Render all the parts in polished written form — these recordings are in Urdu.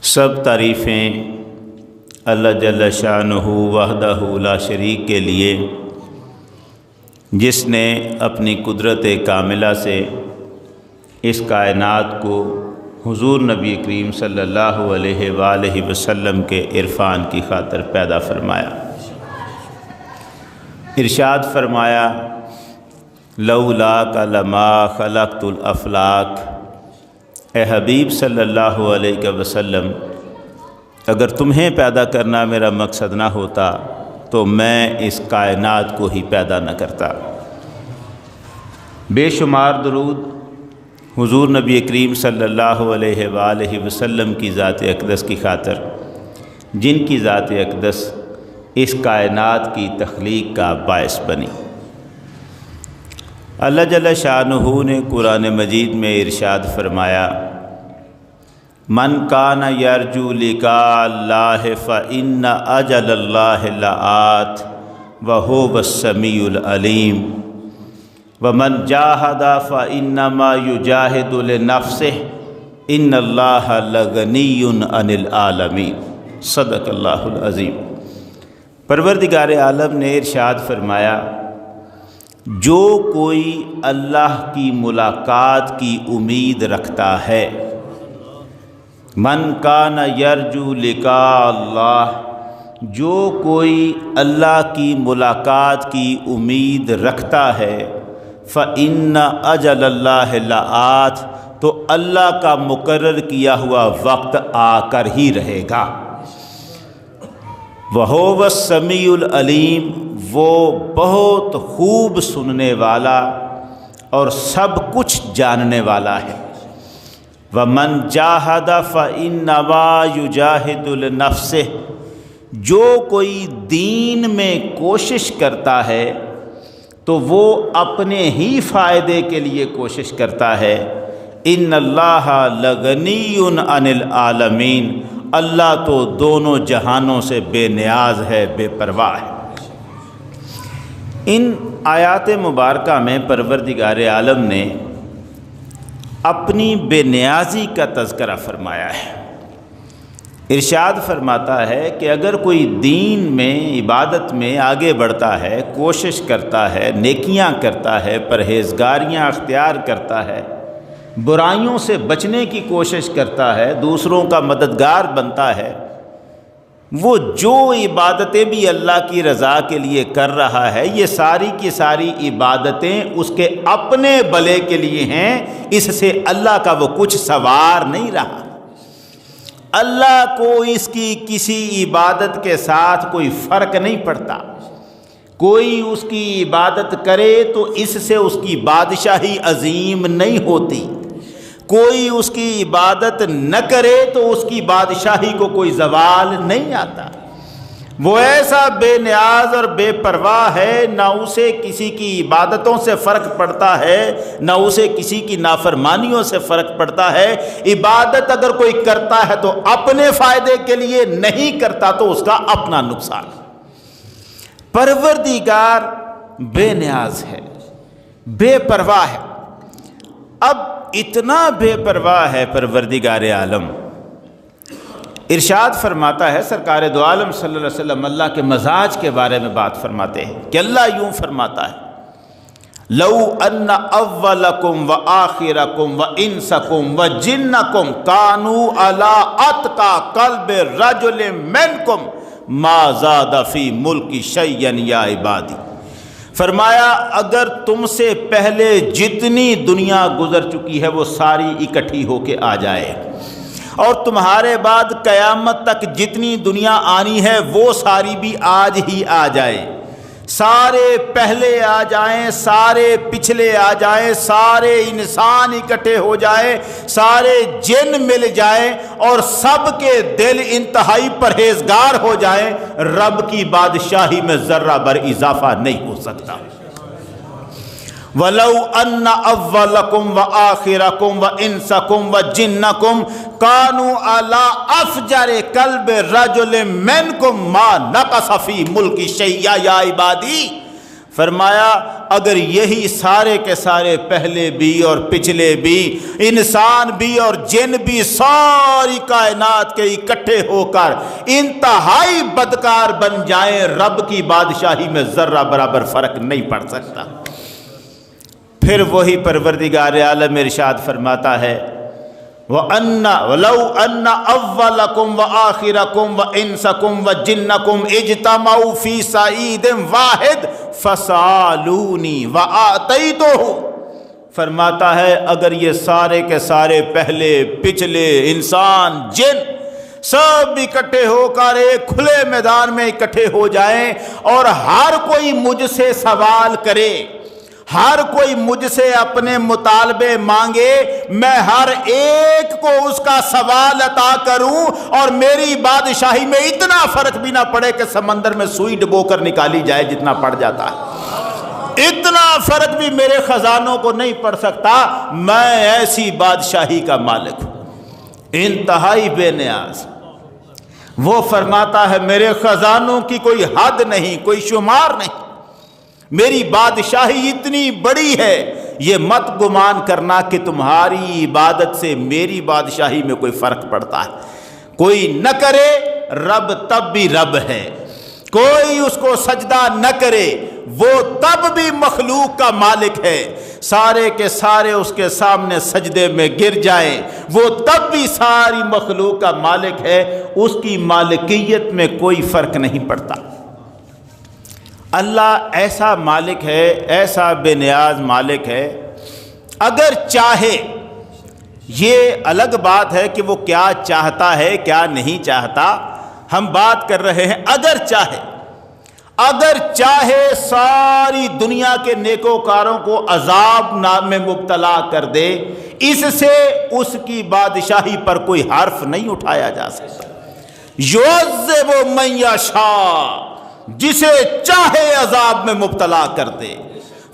سب تعریفیں اللہ جل شانہ وحدہ لا شریک کے لیے، جس نے اپنی قدرت کاملہ سے اس کائنات کو حضور نبی کریم صلی اللہ علیہ وآلہ وسلم کے عرفان کی خاطر پیدا فرمایا۔ ارشاد فرمایا لولاک لما خلقت الافلاک، اے حبیب صلی اللہ علیہ وسلم، اگر تمہیں پیدا کرنا میرا مقصد نہ ہوتا تو میں اس کائنات کو ہی پیدا نہ کرتا۔ بے شمار درود حضور نبی کریم صلی اللہ علیہ وآلہ وسلم کی ذات اقدس کی خاطر، جن کی ذات اقدس اس کائنات کی تخلیق کا باعث بنی۔ اللہ جل شانہ نے قرآن مجید میں ارشاد فرمایا من کان یرجو لقاء اللہ فإن اجل اللہ لآت وہو السمیع العلیم ومن جاہد فإنما یجاہد لنفسہ ان اللہ لغنی عن العالمین، صدق اللہ العظیم۔ پروردگار عالم نے ارشاد فرمایا جو کوئی اللہ کی ملاقات کی امید رکھتا ہے، من کان یرجو لقاء اللہ، جو کوئی اللہ کی ملاقات کی امید رکھتا ہے، فإن اجل اللہ لآت، تو اللہ کا مقرر کیا ہوا وقت آ کر ہی رہے گا۔ وہو السمیع العلیم، وہ بہت خوب سننے والا اور سب کچھ جاننے والا ہے۔ ومن جاہد فإنما یجاہد لنفسہ، جو کوئی دین میں کوشش کرتا ہے تو وہ اپنے ہی فائدے کے لیے کوشش کرتا ہے۔ ان اللہ لغنی عن العالمین، اللہ تو دونوں جہانوں سے بے نیاز ہے، بے پرواہ ہے۔ ان آیات مبارکہ میں پروردگار عالم نے اپنی بے نیازی کا تذکرہ فرمایا ہے۔ ارشاد فرماتا ہے کہ اگر کوئی دین میں، عبادت میں آگے بڑھتا ہے، کوشش کرتا ہے، نیکیاں کرتا ہے، پرہیزگاریاں اختیار کرتا ہے، برائیوں سے بچنے کی کوشش کرتا ہے، دوسروں کا مددگار بنتا ہے، وہ جو عبادتیں بھی اللہ کی رضا کے لیے کر رہا ہے، یہ ساری کی ساری عبادتیں اس کے اپنے بھلے کے لیے ہیں، اس سے اللہ کا وہ کچھ سوار نہیں رہا۔ اللہ کو اس کی کسی عبادت کے ساتھ کوئی فرق نہیں پڑتا۔ کوئی اس کی عبادت کرے تو اس سے اس کی بادشاہی عظیم نہیں ہوتی، کوئی اس کی عبادت نہ کرے تو اس کی بادشاہی کو کوئی زوال نہیں آتا۔ وہ ایسا بے نیاز اور بے پرواہ ہے، نہ اسے کسی کی عبادتوں سے فرق پڑتا ہے، نہ اسے کسی کی نافرمانیوں سے فرق پڑتا ہے۔ عبادت اگر کوئی کرتا ہے تو اپنے فائدے کے لیے، نہیں کرتا تو اس کا اپنا نقصان۔ پروردگار بے نیاز ہے، بے پرواہ ہے۔ اب اتنا بے پرواہ ہے پروردگار عالم، ارشاد فرماتا ہے سرکار دو عالم صلی اللہ علیہ وسلم اللہ کے مزاج کے بارے میں بات فرماتے ہیں کہ اللہ یوں فرماتا ہے لو ان اولکم وآخرکم وانسکم وجنکم کانوا علی اتقی قلب رجل منکم ما زاد فی ملکی شیئا یا عبادی۔ فرمایا اگر تم سے پہلے جتنی دنیا گزر چکی ہے وہ ساری اکٹھی ہو کے آ جائے، اور تمہارے بعد قیامت تک جتنی دنیا آنی ہے وہ ساری بھی آج ہی آ جائے، سارے پہلے آ جائیں، سارے پچھلے آ جائیں، سارے انسان اکٹھے ہو جائیں، سارے جن مل جائیں اور سب کے دل انتہائی پرہیزگار ہو جائیں، رب کی بادشاہی میں ذرہ بر اضافہ نہیں ہو سکتا۔ وَلَوْ أَنَّ أَوَّلَكُمْ وَآخِرَكُمْ وَإِنسَكُمْ وَجِنَّكُمْ كَانُوا عَلَىٰ أَفْجَرِ قَلْبِ رَجُلٍ مِّنْكُمْ مَا نَقَصَ فِي مُلْكِ شَيْئًا یا عبادی۔ فرمایا اگر یہی سارے کے سارے پہلے بھی اور پچھلے بھی، انسان بھی اور جن بھی، ساری کائنات کے اکٹھے ہو کر انتہائی بدکار بن جائیں، رب کی بادشاہی میں ذرہ برابر فرق نہیں پڑ سکتا۔ پھر وہی پروردگار عالم ارشاد فرماتا ہے وَلَوْ أَنَّ أَوَّلَكُمْ وَآخِرَكُمْ وَإِنسَكُمْ وَجِنَّكُمْ اجْتَمَعُوا فِي صَعِيدٍ وَاحِدٍ فَسَأَلُونِي وَآتَيْتُهُ، فرماتا ہے اگر یہ سارے کے سارے پہلے پچھلے انسان جن سب اکٹھے ہو کر ایک کھلے میدان میں اکٹھے ہو جائیں اور ہر کوئی مجھ سے سوال کرے، ہر کوئی مجھ سے اپنے مطالبے مانگے، میں ہر ایک کو اس کا سوال عطا کروں اور میری بادشاہی میں اتنا فرق بھی نہ پڑے کہ سمندر میں سوئی ڈبو کر نکالی جائے جتنا پڑ جاتا ہے، اتنا فرق بھی میرے خزانوں کو نہیں پڑ سکتا، میں ایسی بادشاہی کا مالک ہوں، انتہائی بے نیاز۔ وہ فرماتا ہے میرے خزانوں کی کوئی حد نہیں، کوئی شمار نہیں، میری بادشاہی اتنی بڑی ہے، یہ مت گمان کرنا کہ تمہاری عبادت سے میری بادشاہی میں کوئی فرق پڑتا ہے۔ کوئی نہ کرے رب تب بھی رب ہے، کوئی اس کو سجدہ نہ کرے وہ تب بھی مخلوق کا مالک ہے، سارے کے سارے اس کے سامنے سجدے میں گر جائیں وہ تب بھی ساری مخلوق کا مالک ہے، اس کی مالکیت میں کوئی فرق نہیں پڑتا۔ اللہ ایسا مالک ہے، ایسا بے نیاز مالک ہے، اگر چاہے، یہ الگ بات ہے کہ وہ کیا چاہتا ہے کیا نہیں چاہتا، ہم بات کر رہے ہیں اگر چاہے ساری دنیا کے نیکوکاروں کو عذاب میں مبتلا کر دے، اس سے اس کی بادشاہی پر کوئی حرف نہیں اٹھایا جا سکتا۔ یعذب من یشاء، جسے چاہے عذاب میں مبتلا کر دے،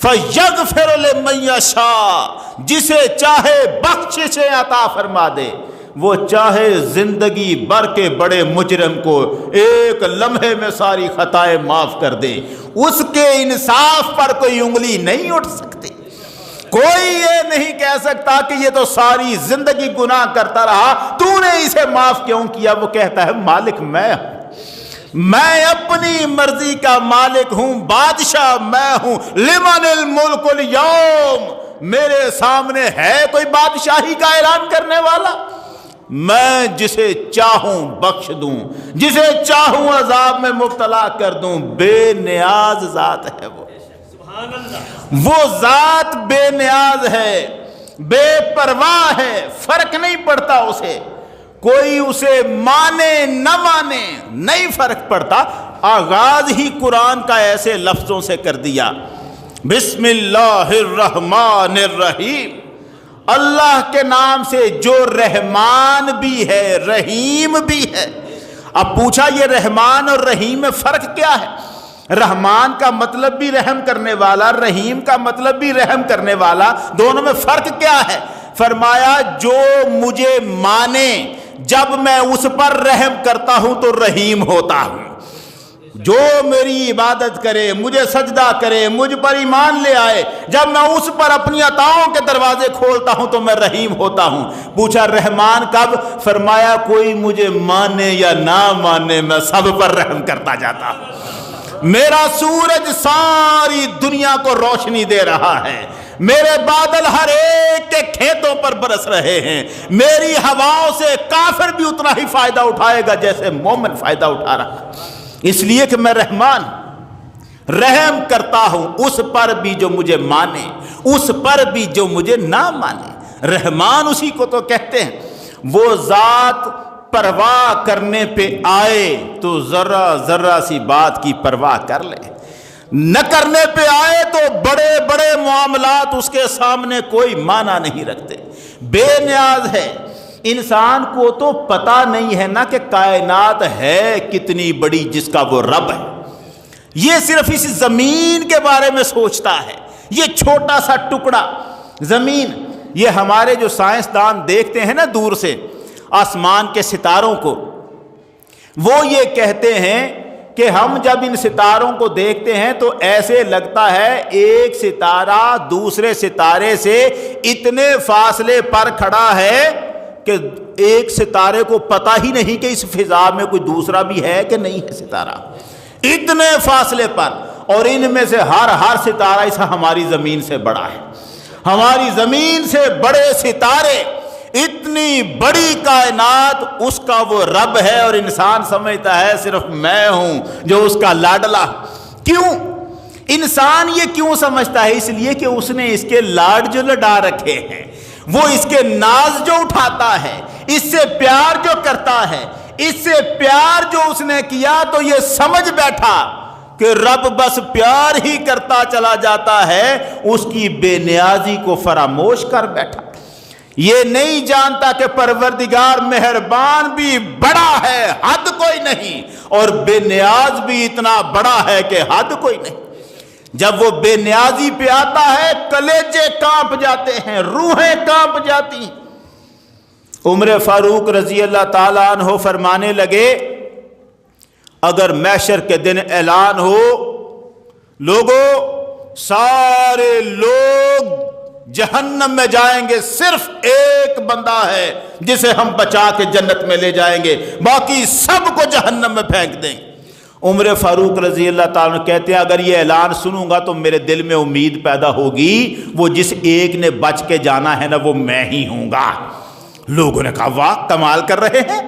فَيَغْفِرُ لِمَن یشاء، جسے چاہے بخششیں عطا فرما دے، وہ چاہے زندگی بھر کے بڑے مجرم کو ایک لمحے میں ساری خطائیں معاف کر دے، اس کے انصاف پر کوئی انگلی نہیں اٹھ سکتی۔ کوئی یہ نہیں کہہ سکتا کہ یہ تو ساری زندگی گناہ کرتا رہا، تو نے اسے معاف کیوں کیا؟ وہ کہتا ہے مالک میں ہوں، میں اپنی مرضی کا مالک ہوں، بادشاہ میں ہوں۔ لمن الملک اليوم، میرے سامنے ہے کوئی بادشاہی کا اعلان کرنے والا؟ میں جسے چاہوں بخش دوں، جسے چاہوں عذاب میں مبتلا کر دوں، بے نیاز ذات ہے وہ ذات بے نیاز ہے، بے پرواہ ہے، فرق نہیں پڑتا اسے، کوئی اسے مانے نہ مانے نہیں فرق پڑتا۔ آغاز ہی قرآن کا ایسے لفظوں سے کر دیا، بسم اللہ الرحمن الرحیم، اللہ کے نام سے جو رحمان بھی ہے رحیم بھی ہے۔ اب پوچھا یہ رحمان اور رحیم میں فرق کیا ہے؟ رحمان کا مطلب بھی رحم کرنے والا، رحیم کا مطلب بھی رحم کرنے والا، دونوں میں فرق کیا ہے؟ فرمایا جو مجھے مانے، جب میں اس پر رحم کرتا ہوں تو رحیم ہوتا ہوں، جو میری عبادت کرے، مجھے سجدہ کرے، مجھ پر ایمان لے آئے، جب میں اس پر اپنی عطاؤں کے دروازے کھولتا ہوں تو میں رحیم ہوتا ہوں۔ پوچھا رحمان کب؟ فرمایا کوئی مجھے مانے یا نہ مانے میں سب پر رحم کرتا جاتا ہوں۔ میرا سورج ساری دنیا کو روشنی دے رہا ہے، میرے بادل ہر ایک کے کھیتوں پر برس رہے ہیں، میری ہواؤں سے کافر بھی اتنا ہی فائدہ اٹھائے گا جیسے مومن فائدہ اٹھا رہا ہے، اس لیے کہ میں رحمان رحم کرتا ہوں اس پر بھی جو مجھے مانے، اس پر بھی جو مجھے نہ مانے۔ رحمان اسی کو تو کہتے ہیں، وہ ذات پرواہ کرنے پہ آئے تو ذرا ذرا سی بات کی پرواہ کر لے، نہ کرنے پہ آئے تو بڑے بڑے معاملات اس کے سامنے کوئی معنی نہیں رکھتے، بے نیاز ہے۔ انسان کو تو پتہ نہیں ہے نا کہ کائنات ہے کتنی بڑی جس کا وہ رب ہے، یہ صرف اس زمین کے بارے میں سوچتا ہے، یہ چھوٹا سا ٹکڑا زمین، یہ ہمارے جو سائنسدان دیکھتے ہیں نا دور سے آسمان کے ستاروں کو، وہ یہ کہتے ہیں کہ ہم جب ان ستاروں کو دیکھتے ہیں تو ایسے لگتا ہے ایک ستارہ دوسرے ستارے سے اتنے فاصلے پر کھڑا ہے کہ ایک ستارے کو پتہ ہی نہیں کہ اس فضا میں کوئی دوسرا بھی ہے کہ نہیں ہے ستارہ، اتنے فاصلے پر. اور ان میں سے ہر ستارہ اس ہماری زمین سے بڑا ہے. ہماری زمین سے بڑے ستارے، اتنی بڑی کائنات، اس کا وہ رب ہے اور انسان سمجھتا ہے صرف میں ہوں جو اس کا لاڈلا. کیوں انسان یہ کیوں سمجھتا ہے؟ اس لیے کہ اس نے اس کے لاڈ جو لڈا رکھے ہیں، وہ اس کے ناز جو اٹھاتا ہے، اس سے پیار جو کرتا ہے، اس سے پیار جو اس نے کیا تو یہ سمجھ بیٹھا کہ رب بس پیار ہی کرتا چلا جاتا ہے، اس کی بے نیازی کو فراموش کر بیٹھا. یہ نہیں جانتا کہ پروردگار مہربان بھی بڑا ہے، حد کوئی نہیں، اور بے نیاز بھی اتنا بڑا ہے کہ حد کوئی نہیں. جب وہ بے نیازی پہ آتا ہے کلیجے کانپ جاتے ہیں، روحیں کانپ جاتی ہیں. عمر فاروق رضی اللہ تعالیٰ عنہ فرمانے لگے اگر محشر کے دن اعلان ہو لوگوں سارے لوگ جہنم میں جائیں گے، صرف ایک بندہ ہے جسے ہم بچا کے جنت میں لے جائیں گے، باقی سب کو جہنم میں پھینک دیں گے. عمر فاروق رضی اللہ تعالیٰ کہتے ہیں اگر یہ اعلان سنوں گا تو میرے دل میں امید پیدا ہوگی وہ جس ایک نے بچ کے جانا ہے نا وہ میں ہی ہوں گا. لوگوں نے کہا واہ کمال کر رہے ہیں.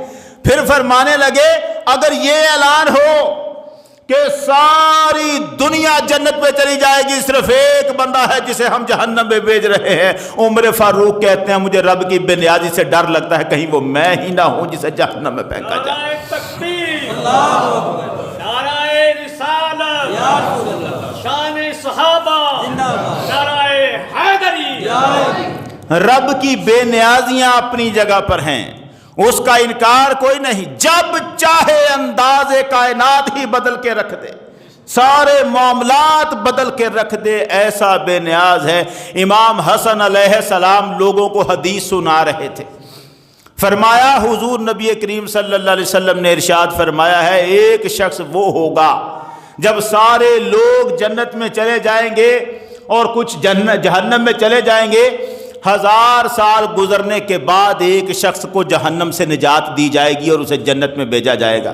پھر فرمانے لگے اگر یہ اعلان ہو کہ ساری دنیا جنت میں چلی جائے گی، صرف ایک بندہ ہے جسے ہم جہنم میں بھیج رہے ہیں، عمر فاروق کہتے ہیں مجھے رب کی بے نیازی سے ڈر لگتا ہے کہیں وہ میں ہی نہ ہوں جسے جہنم میں پھینکا جائے. نعرہ تکبیر، اللہ اکبر، نعرہ رسالت، شان صحابہ، نعرہ حیدری. رب کی بے نیازیاں اپنی جگہ پر ہیں، اس کا انکار کوئی نہیں. جب چاہے انداز کائنات ہی بدل کے رکھ دے، سارے معاملات بدل کے رکھ دے، ایسا بے نیاز ہے. امام حسن علیہ السلام لوگوں کو حدیث سنا رہے تھے. فرمایا حضور نبی کریم صلی اللہ علیہ وسلم نے ارشاد فرمایا ہے ایک شخص وہ ہوگا جب سارے لوگ جنت میں چلے جائیں گے اور کچھ جہنم میں چلے جائیں گے، 1000 سال گزرنے کے بعد ایک شخص کو جہنم سے نجات دی جائے گی اور اسے جنت میں بھیجا جائے گا.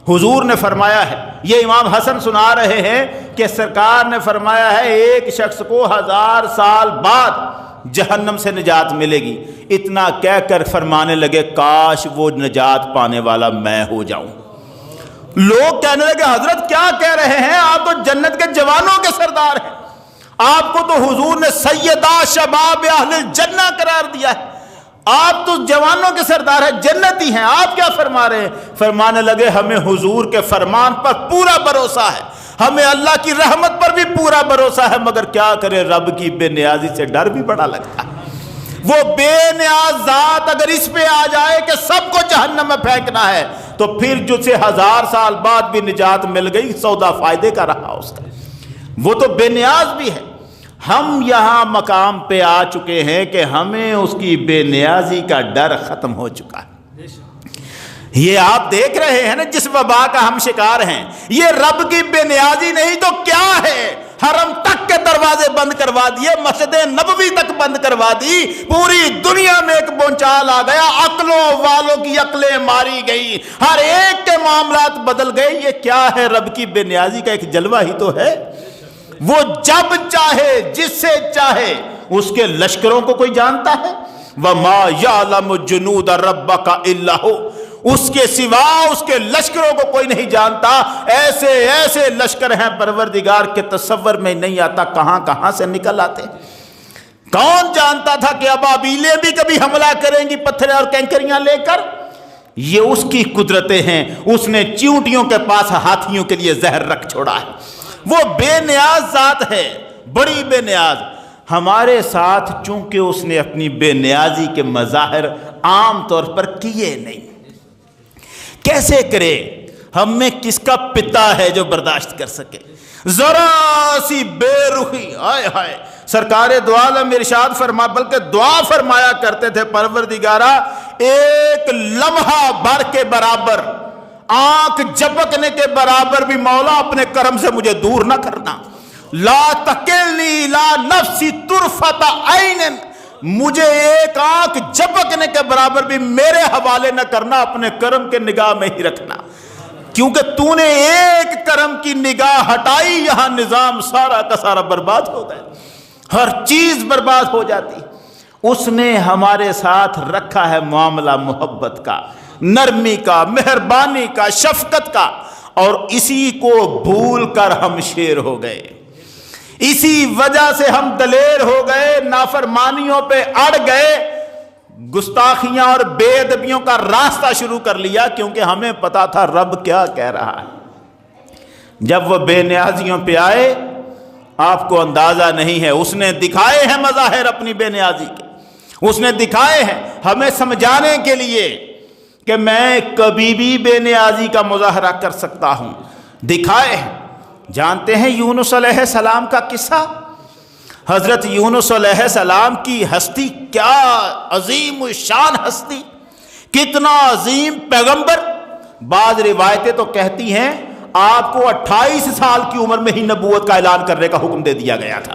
حضور نے فرمایا ہے، یہ امام حسن سنا رہے ہیں کہ سرکار نے فرمایا ہے ایک شخص کو 1000 سال بعد جہنم سے نجات ملے گی. اتنا کہہ کر فرمانے لگے کاش وہ نجات پانے والا میں ہو جاؤں. لوگ کہنے لگے حضرت کیا کہہ رہے ہیں، آپ تو جنت کے جوانوں کے سردار ہیں، آپ کو تو حضور نے سیدہ شباب اہل الجنہ قرار دیا ہے، آپ تو جوانوں کے سردار ہیں، جنتی ہیں، آپ کیا فرما رہے ہیں؟ فرمانے لگے ہمیں حضور کے فرمان پر پورا بھروسہ ہے، ہمیں اللہ کی رحمت پر بھی پورا بھروسہ ہے، مگر کیا کرے رب کی بے نیازی سے ڈر بھی بڑا لگتا ہے. وہ بے نیاز ذات اگر اس پہ آ جائے کہ سب کو جہنم میں پھینکنا ہے تو پھر جسے 1000 سال بعد بھی نجات مل گئی سودا فائدے کا رہا اس کا. وہ تو بے نیاز بھی ہے. ہم یہاں مقام پہ آ چکے ہیں کہ ہمیں اس کی بے نیازی کا ڈر ختم ہو چکا ہے. یہ آپ دیکھ رہے ہیں نا جس وبا کا ہم شکار ہیں، یہ رب کی بے نیازی نہیں تو کیا ہے؟ حرم تک کے دروازے بند کروا دیے، مسجد نبوی تک بند کروا دی، پوری دنیا میں ایک بونچال آ گیا، عقلوں والوں کی عقلیں ماری گئی، ہر ایک کے معاملات بدل گئے. یہ کیا ہے؟ رب کی بے نیازی کا ایک جلوہ ہی تو ہے. وہ جب چاہے جس سے چاہے، اس کے لشکروں کو کوئی جانتا ہے؟ وَمَا يَعْلَمُ جُنُودَ رَبَّكَ إِلَّا هُوَ، اس کے سوا اس کے لشکروں کو کوئی نہیں جانتا. ایسے ایسے لشکر ہیں پروردگار کے تصور میں نہیں آتا کہاں کہاں سے نکل آتے. کون جانتا تھا کہ ابابیلیں بھی کبھی حملہ کریں گی پتھر اور کینکریاں لے کر؟ یہ اس کی قدرتیں ہیں. اس نے چیونٹیوں کے پاس ہاتھیوں کے لیے زہر رکھ چھوڑا ہے. وہ بے نیاز ذات ہے، بڑی بے نیاز. ہمارے ساتھ چونکہ اس نے اپنی بے نیازی کے مظاہر عام طور پر کیے نہیں، کیسے کرے؟ ہم میں کس کا پتا ہے جو برداشت کر سکے؟ ذرا سی بے رخی، ہائے ہائے. سرکار دو عالم ارشاد فرما، بلکہ دعا فرمایا کرتے تھے پروردگارا ایک لمحہ بھر کے برابر آنکھ جھپکنے کے برابر بھی مولا اپنے کرم سے مجھے دور نہ کرنا. لا تکلنی لا نفسی طرفۃ عین، مجھے ایک آنکھ جھپکنے کے برابر بھی میرے حوالے نہ کرنا، اپنے کرم کے نگاہ میں ہی رکھنا. کیونکہ تو نے ایک کرم کی نگاہ ہٹائی، یہاں نظام سارا کا سارا برباد ہو گیا، ہر چیز برباد ہو جاتی. اس نے ہمارے ساتھ رکھا ہے معاملہ محبت کا، نرمی کا، مہربانی کا، شفقت کا، اور اسی کو بھول کر ہم شیر ہو گئے. اسی وجہ سے ہم دلیر ہو گئے، نافرمانیوں پہ اڑ گئے، گستاخیاں اور بے ادبیوں کا راستہ شروع کر لیا، کیونکہ ہمیں پتا تھا رب کیا کہہ رہا ہے. جب وہ بے نیازیوں پہ آئے، آپ کو اندازہ نہیں ہے، اس نے دکھائے ہیں مظاہر اپنی بے نیازی کے، اس نے دکھائے ہیں ہمیں سمجھانے کے لیے کہ میں کبھی بھی بے نیازی کا مظاہرہ کر سکتا ہوں. دکھائے ہیں. جانتے ہیں یونس علیہ السلام کا قصہ؟ حضرت یونس علیہ السلام کی ہستی کیا عظیم الشان ہستی، کتنا عظیم پیغمبر. بعض روایتیں تو کہتی ہیں آپ کو 28 سال کی عمر میں ہی نبوت کا اعلان کرنے کا حکم دے دیا گیا تھا.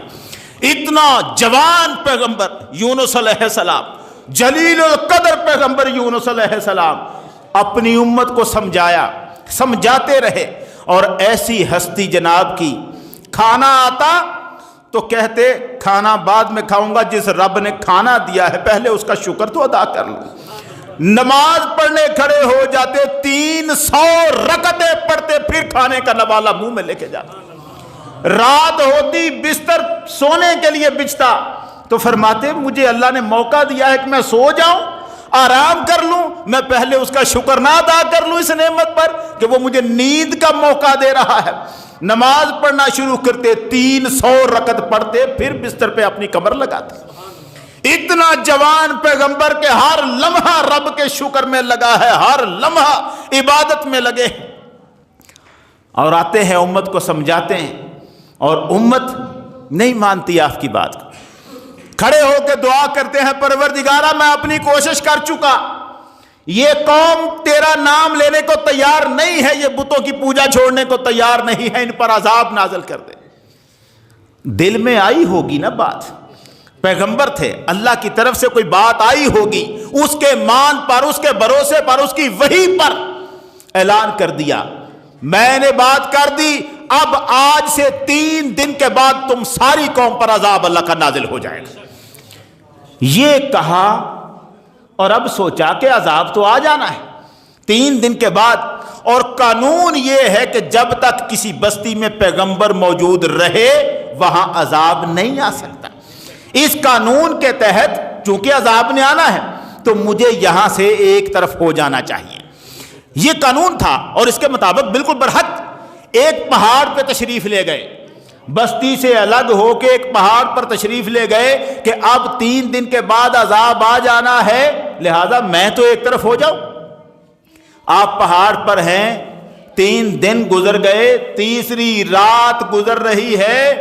اتنا جوان پیغمبر یونس علیہ السلام، جلیل القدر پیغمبر یونس علیہ السلام، اپنی امت کو سمجھایا، سمجھاتے رہے. اور ایسی ہستی جناب کی، کھانا آتا تو کہتے کھانا بعد میں کھاؤں گا، جس رب نے کھانا دیا ہے پہلے اس کا شکر تو ادا کر لوں. نماز پڑھنے کھڑے ہو جاتے، 300 رکعتیں پڑھتے، پھر کھانے کا نوالا منہ میں لے کے جاتے. رات ہوتی بستر سونے کے لیے بچھتا تو فرماتے مجھے اللہ نے موقع دیا ہے کہ میں سو جاؤں، آرام کر لوں، میں پہلے اس کا شکر نہ ادا کر لوں اس نعمت پر کہ وہ مجھے نیند کا موقع دے رہا ہے. نماز پڑھنا شروع کرتے، 300 رکعت پڑھتے، پھر بستر پہ اپنی کمر لگاتے. اتنا جوان پیغمبر کے ہر لمحہ رب کے شکر میں لگا ہے، ہر لمحہ عبادت میں لگے. اور آتے ہیں امت کو سمجھاتے ہیں، اور امت نہیں مانتی آپ کی بات کو. کھڑے ہو کے دعا کرتے ہیں پروردگارا میں اپنی کوشش کر چکا، یہ قوم تیرا نام لینے کو تیار نہیں ہے، یہ بتوں کی پوجا چھوڑنے کو تیار نہیں ہے، ان پر عذاب نازل کر دے. دل میں آئی ہوگی نا بات، پیغمبر تھے، اللہ کی طرف سے کوئی بات آئی ہوگی، اس کے مان پر، اس کے بھروسے پر، اس کی وحی پر اعلان کر دیا. میں نے بات کر دی، اب آج سے 3 دن کے بعد تم ساری قوم پر عذاب اللہ کا نازل ہو جائے گا. یہ کہا اور اب سوچا کہ عذاب تو آ جانا ہے 3 دن کے بعد. اور قانون یہ ہے کہ جب تک کسی بستی میں پیغمبر موجود رہے وہاں عذاب نہیں آ سکتا. اس قانون کے تحت چونکہ عذاب نے آنا ہے تو مجھے یہاں سے ایک طرف ہو جانا چاہیے. یہ قانون تھا اور اس کے مطابق بالکل برحق ایک پہاڑ پہ تشریف لے گئے، بستی سے الگ ہو کے ایک پہاڑ پر تشریف لے گئے کہ اب 3 دن کے بعد عذاب آ جانا ہے، لہذا میں تو ایک طرف ہو جاؤں. آپ پہاڑ پر ہیں، 3 دن گزر گئے، تیسری رات گزر رہی ہے،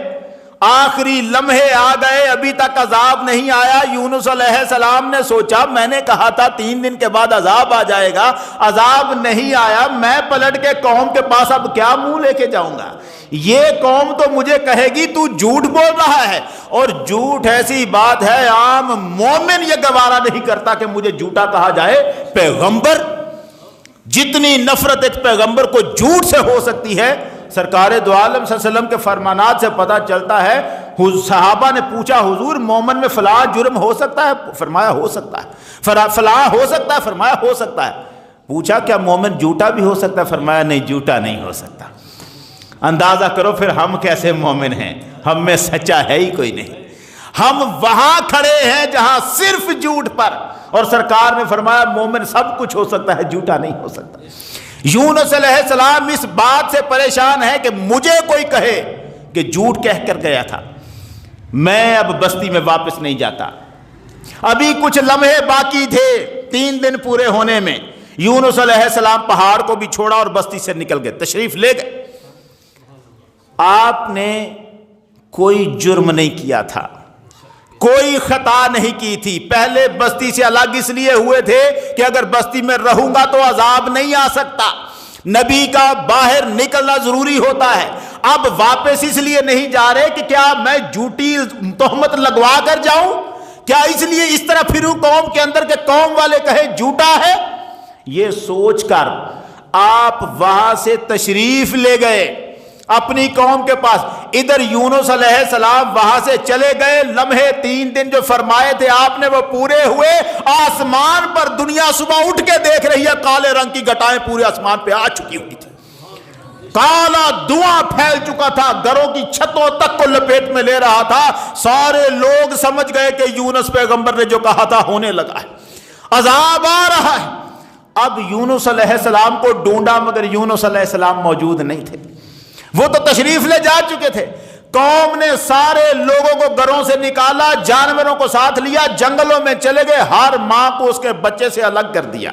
آخری لمحے آ گئے، ابھی تک عذاب نہیں آیا. یونس علیہ السلام نے سوچا میں نے کہا تھا 3 دن کے بعد عذاب آ جائے گا، عذاب نہیں آیا، میں پلٹ کے قوم کے پاس اب کیا منہ لے کے جاؤں گا. یہ قوم تو مجھے کہے گی تو جھوٹ بول رہا ہے، اور جھوٹ ایسی بات ہے عام مومن یہ گوارا نہیں کرتا کہ مجھے جھوٹا کہا جائے. پیغمبر، جتنی نفرت ایک پیغمبر کو جھوٹ سے ہو سکتی ہے سرکار دو عالم صلی اللہ علیہ وسلم کے فرمانات سے پتہ چلتا ہے. صحابہ نے پوچھا حضور مومن میں فلاں جرم ہو سکتا ہے؟ فرمایا ہو سکتا ہے. فلاں ہو سکتا ہے؟ فرمایا ہو سکتا ہے. پوچھا کیا مومن جھوٹا بھی ہو سکتا ہے؟ فرمایا نہیں، جھوٹا نہیں ہو سکتا. اندازہ کرو پھر ہم کیسے مومن ہیں، ہم میں سچا ہے ہی کوئی نہیں. ہم وہاں کھڑے ہیں جہاں صرف جھوٹ پر، اور سرکار نے فرمایا مومن سب کچھ ہو سکتا ہے، جھوٹا نہیں ہو سکتا. یونس علیہ السلام اس بات سے پریشان ہے کہ مجھے کوئی کہے کہ جھوٹ کہہ کر گیا تھا، میں اب بستی میں واپس نہیں جاتا. ابھی کچھ لمحے باقی تھے 3 دن پورے ہونے میں. یونس علیہ السلام پہاڑ کو بھی چھوڑا اور بستی سے نکل گئے، تشریف لے گئے. آپ نے کوئی جرم نہیں کیا تھا، کوئی خطا نہیں کی تھی. پہلے بستی سے الگ اس لیے ہوئے تھے کہ اگر بستی میں رہوں گا تو عذاب نہیں آ سکتا. نبی کا باہر نکلنا ضروری ہوتا ہے. اب واپس اس لیے نہیں جا رہے کہ کیا میں جھوٹی تہمت لگوا کر جاؤں, کیا اس لیے اس طرح پھروں قوم کے اندر کہ قوم والے کہے جھوٹا ہے. یہ سوچ کر آپ وہاں سے تشریف لے گئے اپنی قوم کے پاس. ادھر یونس علیہ السلام وہاں سے چلے گئے, لمحے 3 دن جو فرمائے تھے آپ نے وہ پورے ہوئے. آسمان پر دنیا صبح اٹھ کے دیکھ رہی ہے, کالے رنگ کی گھٹائیں پورے آسمان پہ آ چکی ہوئی تھی, کالا دھواں پھیل چکا تھا, گھروں کی چھتوں تک کو لپیٹ میں لے رہا تھا. سارے لوگ سمجھ گئے کہ یونس پیغمبر نے جو کہا تھا ہونے لگا ہے, عذاب آ رہا ہے. اب یونس علیہ السلام کو ڈھونڈا مگر یونس علیہ السلام موجود نہیں تھے, وہ تو تشریف لے جا چکے تھے. قوم نے سارے لوگوں کو گھروں سے نکالا, جانوروں کو ساتھ لیا, جنگلوں میں چلے گئے. ہر ماں کو اس کے بچے سے الگ کر دیا,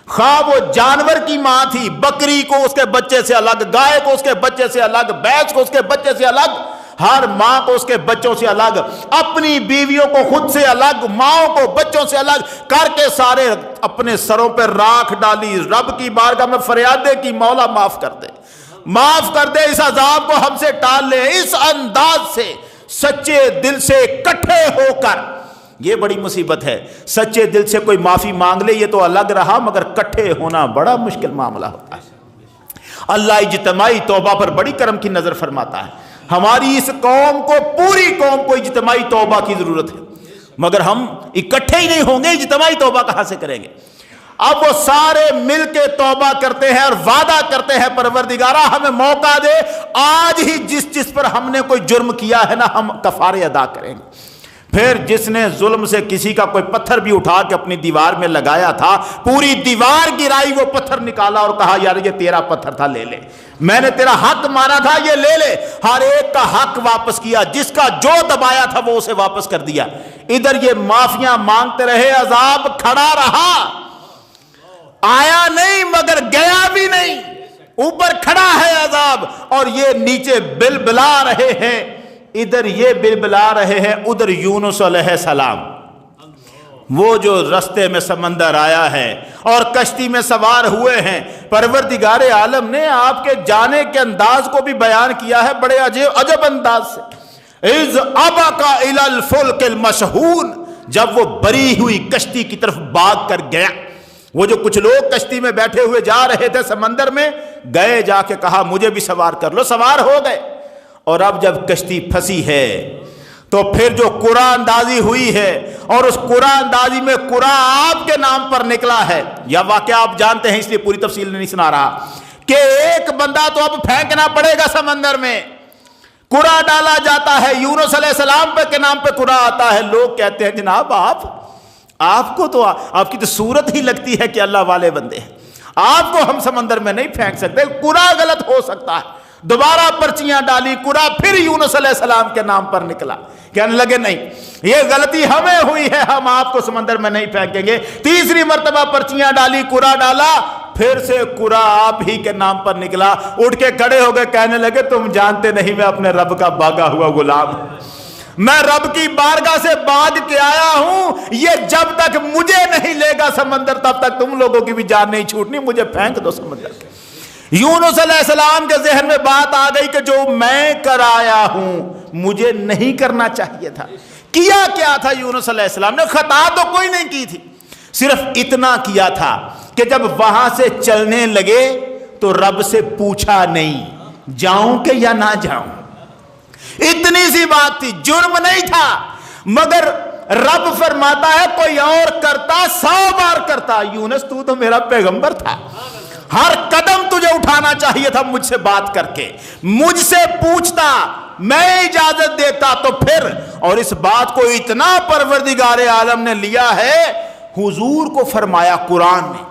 خواہ وہ جانور کی ماں تھی, بکری کو اس کے بچے سے الگ, گائے کو اس کے بچے سے الگ, بھینس کو اس کے بچے سے الگ, ہر ماں کو اس کے بچوں سے الگ, اپنی بیویوں کو خود سے الگ, ماؤں کو بچوں سے الگ کر کے سارے اپنے سروں پہ راکھ ڈالی. رب کی بارگاہ میں فریادیں کی, مولا معاف کر دے, معاف کر دے, اس عذاب کو ہم سے ٹال لے. اس انداز سے سچے دل سے اکٹھے ہو کر, یہ بڑی مصیبت ہے, سچے دل سے کوئی معافی مانگ لے یہ تو الگ رہا, مگر اکٹھے ہونا بڑا مشکل معاملہ ہوتا ہے. اللہ اجتماعی توبہ پر بڑی کرم کی نظر فرماتا ہے. ہماری اس قوم کو, پوری قوم کو اجتماعی توبہ کی ضرورت ہے, مگر ہم اکٹھے ہی نہیں ہوں گے, اجتماعی توبہ کہاں سے کریں گے. اب وہ سارے مل کے توبہ کرتے ہیں اور وعدہ کرتے ہیں, پروردگارہ ہمیں موقع دے, آج ہی جس پر ہم نے کوئی جرم کیا ہے نا ہم کفارے ادا کریں گے. پھر جس نے ظلم سے کسی کا کوئی پتھر بھی اٹھا کے اپنی دیوار میں لگایا تھا, پوری دیوار گرائی, وہ پتھر نکالا اور کہا یار یہ تیرا پتھر تھا, لے لے, میں نے تیرا حق مانا تھا, یہ لے لے. ہر ایک کا حق واپس کیا, جس کا جو دبایا تھا وہ اسے واپس کر دیا. ادھر یہ معافیاں مانگتے رہے, عذاب کھڑا رہا, آیا نہیں مگر گیا بھی نہیں, اوپر کھڑا ہے عذاب, اور یہ نیچے بلبلا رہے ہیں. ادھر یہ بلبلا رہے ہیں, ادھر یونس علیہ السلام وہ جو رستے میں سمندر آیا ہے اور کشتی میں سوار ہوئے ہیں. پروردگار عالم نے آپ کے جانے کے انداز کو بھی بیان کیا ہے بڑے عجب انداز سے. اذ ابق الی الفلک المشحون, جب وہ بری ہوئی کشتی کی طرف بھاگ کر گیا. وہ جو کچھ لوگ کشتی میں بیٹھے ہوئے جا رہے تھے سمندر میں, گئے جا کے کہا مجھے بھی سوار کر لو, سوار ہو گئے. اور اب جب کشتی پھنسی ہے تو پھر جو قرآن اندازی ہوئی ہے, اور اس قرآن اندازی میں قرآن آپ کے نام پر نکلا ہے. یا واقعہ آپ جانتے ہیں اس لیے پوری تفصیل نہیں سنا رہا کہ ایک بندہ تو اب پھینکنا پڑے گا سمندر میں, قرآن ڈالا جاتا ہے, یونس علیہ السلام کے نام پہ قرآن آتا ہے. لوگ کہتے ہیں جناب آپ کو تو آپ کی تو صورت ہی لگتی ہے کہ اللہ والے بندے ہیں, آپ کو ہم سمندر میں نہیں پھینک سکتے, قرآن غلط ہو سکتا ہے. دوبارہ پرچیاں ڈالی, قرآن پھر یونس علیہ السلام کے نام پر نکلا. کہنے لگے نہیں یہ غلطی ہمیں ہوئی ہے, ہم آپ کو سمندر میں نہیں پھینکیں گے. تیسری مرتبہ پرچیاں ڈالی, قرآن ڈالا, پھر سے قرآن آپ ہی کے نام پر نکلا. اٹھ کے کھڑے ہو گئے, کہنے لگے تم جانتے نہیں میں اپنے رب کا بھاگا ہوا غلام ہوں, میں رب کی بارگاہ سے بھاگ کے آیا ہوں, یہ جب تک مجھے نہیں لے گا سمندر تب تک تم لوگوں کی بھی جان نہیں چھوٹنی, مجھے پھینک دو سمندر کے. یونس علیہ السلام کے ذہن میں بات آ گئی کہ جو میں کر آیا ہوں مجھے نہیں کرنا چاہیے تھا. کیا کیا تھا یونس علیہ السلام نے؟ خطا تو کوئی نہیں کی تھی, صرف اتنا کیا تھا کہ جب وہاں سے چلنے لگے تو رب سے پوچھا نہیں جاؤں کہ یا نہ جاؤں. اتنی سی بات تھی, جرم نہیں تھا. مگر رب فرماتا ہے کوئی اور کرتا 100 بار کرتا. یونس تو میرا پیغمبر تھا, ہر قدم تجھے اٹھانا چاہیے تھا مجھ سے بات کر کے, مجھ سے پوچھتا, میں اجازت دیتا تو پھر. اور اس بات کو اتنا پروردگار عالم نے لیا ہے, حضور کو فرمایا قرآن میں,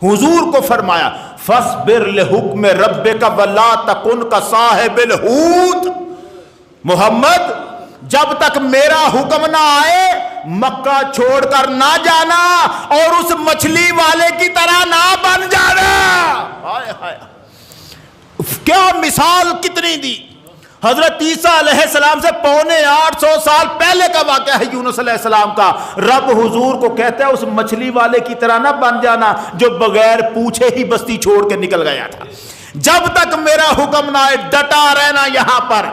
حضور کو فرمایا فاصبر لحکم ربک ولا تکن کصاحب الحوت. محمد جب تک میرا حکم نہ آئے مکہ چھوڑ کر نہ جانا اور اس مچھلی والے کی طرح نہ بن جانا. ہائے ہائے کیا مثال کتنی دی. حضرت عیسیٰ علیہ السلام سے 750 سال پہلے کا واقعہ ہے یونس علیہ السلام کا. رب حضور کو کہتا ہے اس مچھلی والے کی طرح نہ بن جانا جو بغیر پوچھے ہی بستی چھوڑ کے نکل گیا تھا. جب تک میرا حکم نہ آئے ڈٹا رہنا یہاں پر.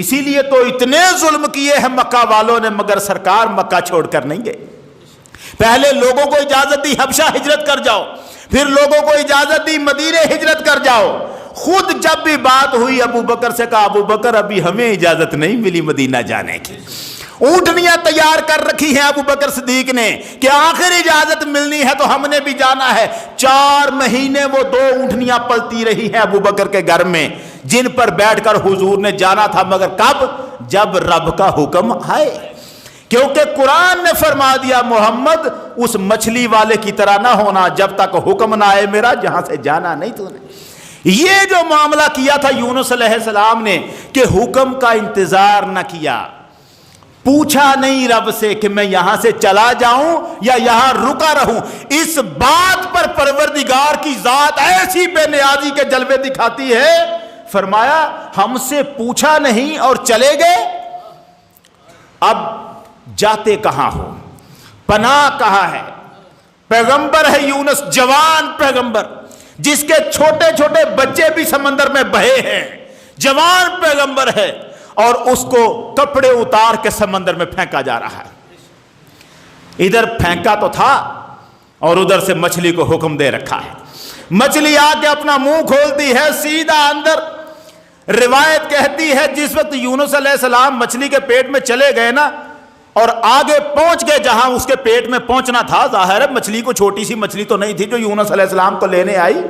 اسی لیے تو اتنے ظلم کیے ہیں مکہ والوں نے، مگر سرکار مکہ چھوڑ کر نہیں گئے. پہلے لوگوں کو اجازت دی حبشہ ہجرت کر جاؤ، پھر لوگوں کو اجازت دی مدینے ہجرت کر جاؤ. خود جب بھی بات ہوئی ابو بکر سے کہا ابو بکر ابھی ہمیں اجازت نہیں ملی مدینہ جانے کی. اونٹنیاں تیار کر رکھی ہیں ابو بکر صدیق نے کہ آخر اجازت ملنی ہے تو ہم نے بھی جانا ہے. 4 مہینے وہ 2 اونٹنیاں پلتی رہی ہیں ابو بکر کے گھر میں، جن پر بیٹھ کر حضور نے جانا تھا، مگر کب؟ جب رب کا حکم آئے. کیونکہ قرآن نے فرما دیا محمد اس مچھلی والے کی طرح نہ ہونا، جب تک حکم نہ آئے میرا جہاں سے جانا نہیں تو نے. یہ جو معاملہ کیا تھا یونس علیہ السلام نے کہ حکم کا انتظار نہ کیا، پوچھا نہیں رب سے کہ میں یہاں سے چلا جاؤں یا یہاں رکا رہوں. اس بات پر پروردگار کی ذات ایسی بے نیازی کے جلوے دکھاتی ہے. فرمایا ہم سے پوچھا نہیں اور چلے گئے. اب جاتے کہاں ہو؟ پناہ کہاں ہے؟ پیغمبر ہے یونس، جوان پیغمبر جس کے چھوٹے چھوٹے بچے بھی سمندر میں بہے ہیں، جوان پیغمبر ہے، اور اس کو کپڑے اتار کے سمندر میں پھینکا جا رہا ہے. ادھر پھینکا تو تھا اور ادھر سے مچھلی کو حکم دے رکھا ہے. مچھلی آ کے اپنا منہ کھولتی ہے سیدھا اندر. روایت کہتی ہے جس وقت یونس علیہ السلام مچھلی کے پیٹ میں چلے گئے نا اور آگے پہنچ گئے جہاں اس کے پیٹ میں پہنچنا تھا، ظاہر ہے مچھلی کو، چھوٹی سی مچھلی تو نہیں تھی جو یونس علیہ السلام کو لینے آئی،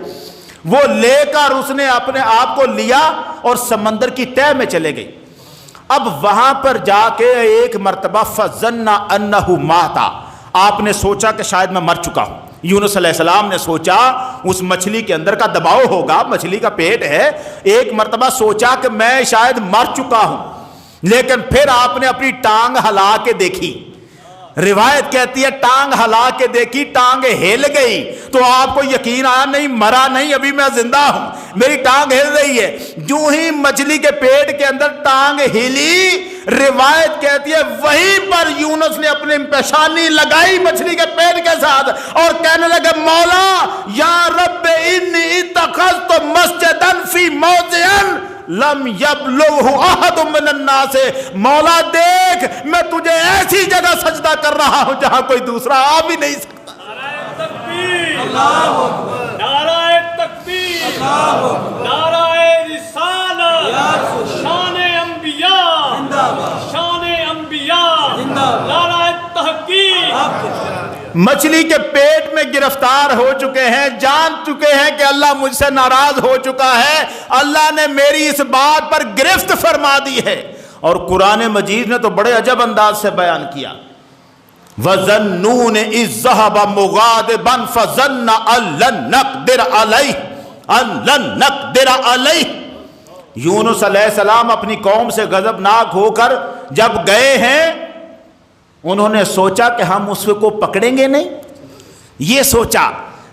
وہ لے کر اس نے اپنے آپ کو لیا اور سمندر کی تہہ میں چلے گئی. اب وہاں پر جا کے ایک مرتبہ فَظَنَّ أَنَّهُ مَاتَ، آپ نے سوچا کہ شاید میں مر چکا ہوں. یونس علیہ السلام نے سوچا اس مچھلی کے اندر کا دباؤ ہوگا، مچھلی کا پیٹ ہے، ایک مرتبہ سوچا کہ میں شاید مر چکا ہوں. لیکن پھر آپ نے اپنی ٹانگ ہلا کے دیکھی. روایت کہتی ہے ٹانگ ہلا کے دیکھی، ٹانگ ہل گئی تو آپ کو یقین آیا نہیں مرا نہیں، ابھی میں زندہ ہوں، میری ٹانگ ہل رہی ہے. جو ہی مچھلی کے پیٹ کے اندر ٹانگ ہلی، روایت کہتی ہے وہیں پر یونس نے اپنی پیشانی لگائی مچھلی کے پیٹ کے ساتھ اور کہنے لگے مولا یا رب انی اتخذت مسجدا فی موضع لم یبلغہ احد من الناس. مولا دیکھ میں تجھے ایسی جگہ سجدہ کر رہا ہوں جہاں کوئی دوسرا آ بھی نہیں سکتا. نعرہ تکبیر، اللہ اکبر، نعرہ تکبیر، اللہ اکبر، نعرہ رسالت، شان انبیاء، شان انبیاء، نعرہ تحقیق. مچھلی کے پیٹ میں گرفتار ہو چکے ہیں، جان چکے ہیں کہ اللہ مجھ سے ناراض ہو چکا ہے، اللہ نے میری اس بات پر گرفت فرما دی ہے. اور قرآن مجید نے تو بڑے عجب انداز سے بیان کیا. وَظَنُّونِ إِذْ ذَهَبَ مُغَاضِبًا فَظَنَّ أَن لَّن نَّقْدِرَ عَلَيْهِ. یونس علیہ السلام اپنی قوم سے غضبناک ہو کر جب گئے ہیں، انہوں نے سوچا کہ ہم اس کو پکڑیں گے نہیں. یہ سوچا،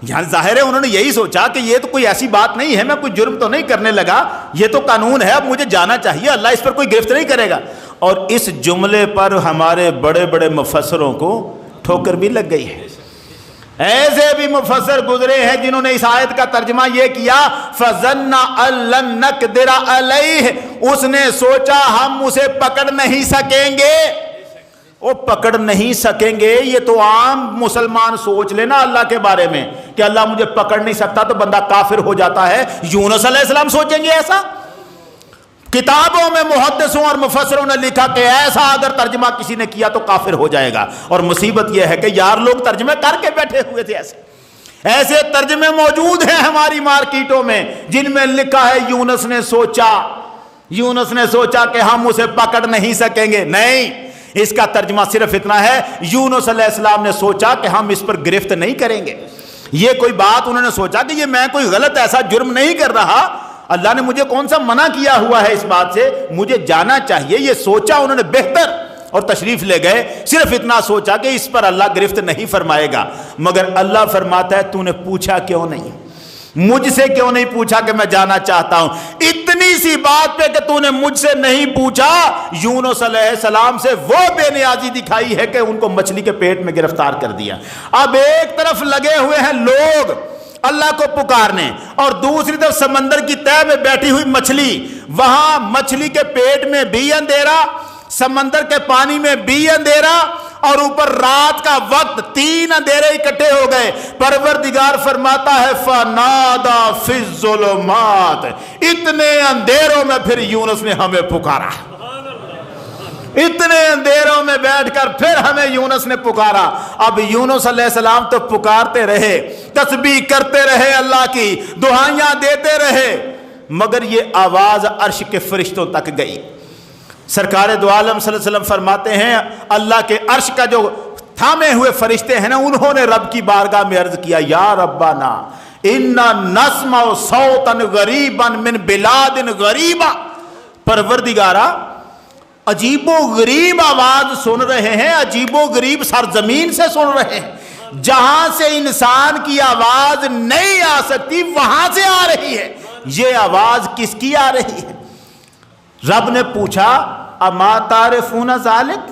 یعنی ظاہر ہے انہوں نے یہی سوچا کہ یہ تو کوئی ایسی بات نہیں ہے، میں کوئی جرم تو نہیں کرنے لگا، یہ تو قانون ہے، اب مجھے جانا چاہیے، اللہ اس پر کوئی گرفت نہیں کرے گا. اور اس جملے پر ہمارے بڑے بڑے مفسروں کو ٹھوکر بھی لگ گئی ہے. ایسے بھی مفسر گزرے ہیں جنہوں نے اس آیت کا ترجمہ یہ کیا فَظَنَّ أَن لَّن نَّقْدِرَ عَلَيْهِ، اس نے سوچا ہم اسے پکڑ نہیں سکیں گے. وہ پکڑ نہیں سکیں گے یہ تو عام مسلمان سوچ لینا اللہ کے بارے میں کہ اللہ مجھے پکڑ نہیں سکتا تو بندہ کافر ہو جاتا ہے. یونس علیہ السلام سوچیں گے ایسا؟ کتابوں میں محدثوں اور مفسروں نے لکھا کہ ایسا اگر ترجمہ کسی نے کیا تو کافر ہو جائے گا. اور مصیبت یہ ہے کہ یار لوگ ترجمے کر کے بیٹھے ہوئے تھے. ایسے ترجمے موجود ہیں ہماری مارکیٹوں میں جن میں لکھا ہے یونس نے سوچا کہ ہم اسے پکڑ نہیں سکیں گے. نہیں، اس کا ترجمہ صرف اتنا ہے یونس علیہ السلام نے سوچا کہ ہم اس پر گرفت نہیں کریں گے. یہ کوئی بات انہوں نے سوچا کہ یہ میں کوئی غلط ایسا جرم نہیں کر رہا، اللہ نے مجھے کون سا منع کیا ہوا ہے اس بات سے، مجھے جانا چاہیے. یہ سوچا انہوں نے بہتر اور تشریف لے گئے. صرف اتنا سوچا کہ اس پر اللہ گرفت نہیں فرمائے گا. مگر اللہ فرماتا ہے تو نے پوچھا کیوں نہیں؟ مجھ سے کیوں نہیں پوچھا کہ میں جانا چاہتا ہوں؟ اتنی سی بات پہ کہ تو نے مجھ سے نہیں پوچھا، یونس علیہ السلام سے وہ بے نیازی دکھائی ہے کہ ان کو مچھلی کے پیٹ میں گرفتار کر دیا۔ اب ایک طرف لگے ہوئے ہیں لوگ اللہ کو پکارنے، اور دوسری طرف سمندر کی تہہ میں بیٹھی ہوئی مچھلی، وہاں مچھلی کے پیٹ میں بھی اندھیرا، سمندر کے پانی میں بھی اندھیرا، اور اوپر رات کا وقت، تین اندھیرے اکٹھے ہو گئے۔ پروردگار فرماتا ہے فنادا فی الظلمات، اتنے اندھیروں میں پھر یونس نے ہمیں پکارا، اتنے اندھیروں میں بیٹھ کر پھر ہمیں یونس نے پکارا۔ اب یونس علیہ السلام تو پکارتے رہے، تسبیح کرتے رہے، اللہ کی دعائیاں دیتے رہے، مگر یہ آواز عرش کے فرشتوں تک گئی۔ سرکار دو عالم صلی اللہ علیہ وسلم فرماتے ہیں اللہ کے عرش کا جو تھامے ہوئے فرشتے ہیں نا، انہوں نے رب کی بارگاہ میں عرض کیا یا ربنا انا نسمع صوتا غریبا من بلاد غریبا، پروردگارا عجیب و غریب آواز سن رہے ہیں، عجیب و غریب سرزمین سے سن رہے ہیں، جہاں سے انسان کی آواز نہیں آ سکتی وہاں سے آ رہی ہے، یہ آواز کس کی آ رہی ہے؟ رب نے پوچھا اما تعرفون ذالک،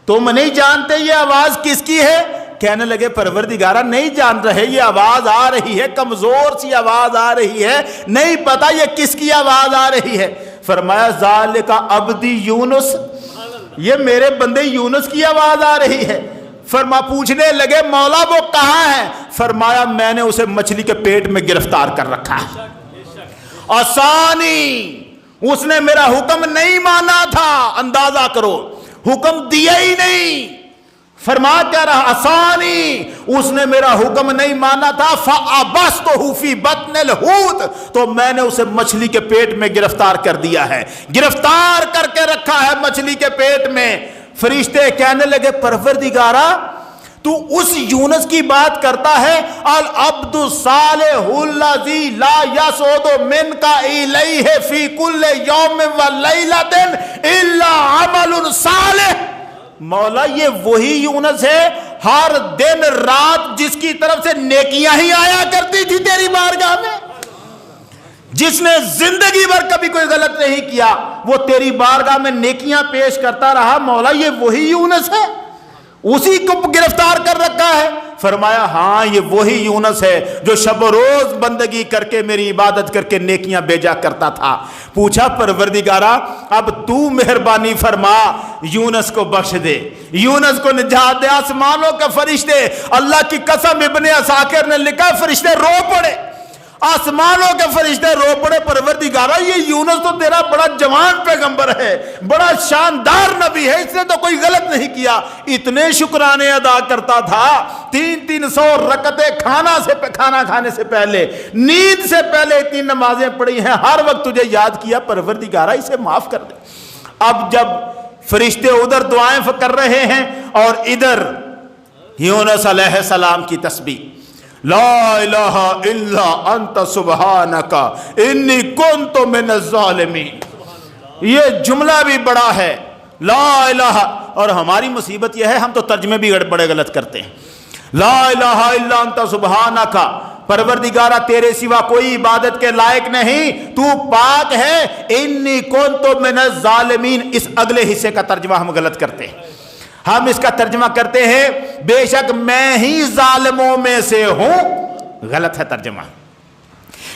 تم نہیں جانتے یہ آواز کس کی ہے؟ کہنے لگے پروردگارہ نہیں جان رہے، یہ آواز آ رہی ہے، کمزور سی آواز آ رہی ہے، نہیں پتا یہ کس کی آواز آ رہی ہے۔ فرمایا ذالک عبدی یونس، یہ میرے بندے یونس کی آواز آ رہی ہے۔ پوچھنے لگے مولا وہ کہاں ہے؟ فرمایا میں نے اسے مچھلی کے پیٹ میں گرفتار کر رکھا ہے، آسانی اس نے میرا حکم نہیں مانا تھا، اندازہ کرو حکم دیا ہی نہیں، فرما کیا رہا آسانی اس نے میرا حکم نہیں مانا تھا، فَأَبَسْتُهُ فِي بَطْنِ الْحُوتِ، تو میں نے اسے مچھلی کے پیٹ میں گرفتار کر دیا ہے، گرفتار کر کے رکھا ہے مچھلی کے پیٹ میں۔ فرشتے کہنے لگے پروردگارا تو اس یونس کی بات کرتا ہے، العبد الصالح الذی لا یسعد منک الیہ فی کل یوم ولیلۃ الا عمل صالح، مولا یہ وہی یونس ہے ہر دن رات جس کی طرف سے نیکیاں ہی آیا کرتی تھی تیری بارگاہ میں، جس نے زندگی بھر کبھی کوئی غلط نہیں کیا، وہ تیری بارگاہ میں نیکیاں پیش کرتا رہا، مولا یہ وہی یونس ہے، اسی کو گرفتار کر رکھا ہے؟ فرمایا ہاں یہ وہی یونس ہے جو شب و روز بندگی کر کے میری عبادت کر کے نیکیاں بھیجا کرتا تھا۔ پوچھا پروردگارا اب تو مہربانی فرما یونس کو بخش دے، یونس کو نجات دے۔ آسمانوں کے فرشتے، اللہ کی قسم ابن عساکر نے لکھا فرشتے رو پڑے، آسمانوں کے فرشتے رو پڑے، پروردگارا یہ یونس تو تیرا بڑا جوان پیغمبر ہے، بڑا شاندار نبی ہے، اس نے تو کوئی غلط نہیں کیا، اتنے شکرانے ادا کرتا تھا، 300 رکعتیں کھانا کھانے سے پہلے، نیند سے پہلے اتنی نمازیں پڑھی ہیں، ہر وقت تجھے یاد کیا، پروردگارا اسے معاف کر دے۔ اب جب فرشتے ادھر دعائیں کر رہے ہیں اور ادھر یونس علیہ السلام کی تسبیح، لا الہ الا انت سبحانک انی کنت من الظالمین، یہ جملہ بھی بڑا ہے، لا الہ، اور ہماری مصیبت یہ ہے ہم تو ترجمے بھی بڑے غلط کرتے ہیں، لا الہ الا انت سبحانک، پروردگارہ تیرے سوا کوئی عبادت کے لائق نہیں، تو پاک ہے، انی کنت من الظالمین، اس اگلے حصے کا ترجمہ ہم غلط کرتے ہیں، ہم اس کا ترجمہ کرتے ہیں بے شک میں ہی ظالموں میں سے ہوں، غلط ہے ترجمہ۔